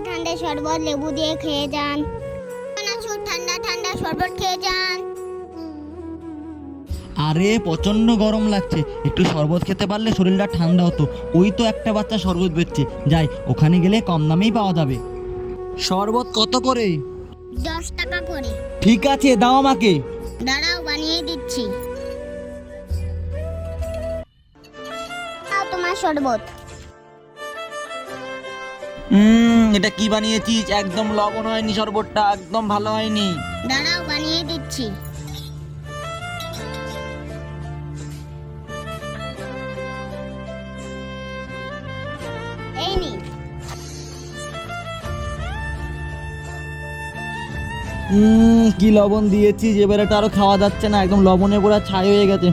ঠান্ডা শরবত লেবু দিয়ে খেয়ে যান। চানাচুর ঠান্ডা ঠান্ডা শরবত খেয়ে যান। আরে প্রচন্ড গরম লাগছে, একটু শরবত খেতে পারলে শরীরটা ঠান্ডা হতো। ওই তো একটা বাচ্চা শরবত বেচছে, যাই ওখানে গেলে কম দামেই পাওয়া যাবে। শরবত কত করে? 10 টাকা করে। ঠিক আছে, দাও আমাকে। দাঁড়াও, বানিয়ে দিচ্ছি। নাও তোমার শরবত। এটা কি বানিয়েছিস? একদম লবণ হয়নি, শরবতটা একদম ভালো হয়নি। দাঁড়াও, বানিয়ে দিচ্ছি। এই নিন। কি লবণ দিয়েছিস, এবারে তো আরো খাওয়া যাচ্ছে না, একদম লবণে পুরো ছাই হয়ে গেছে।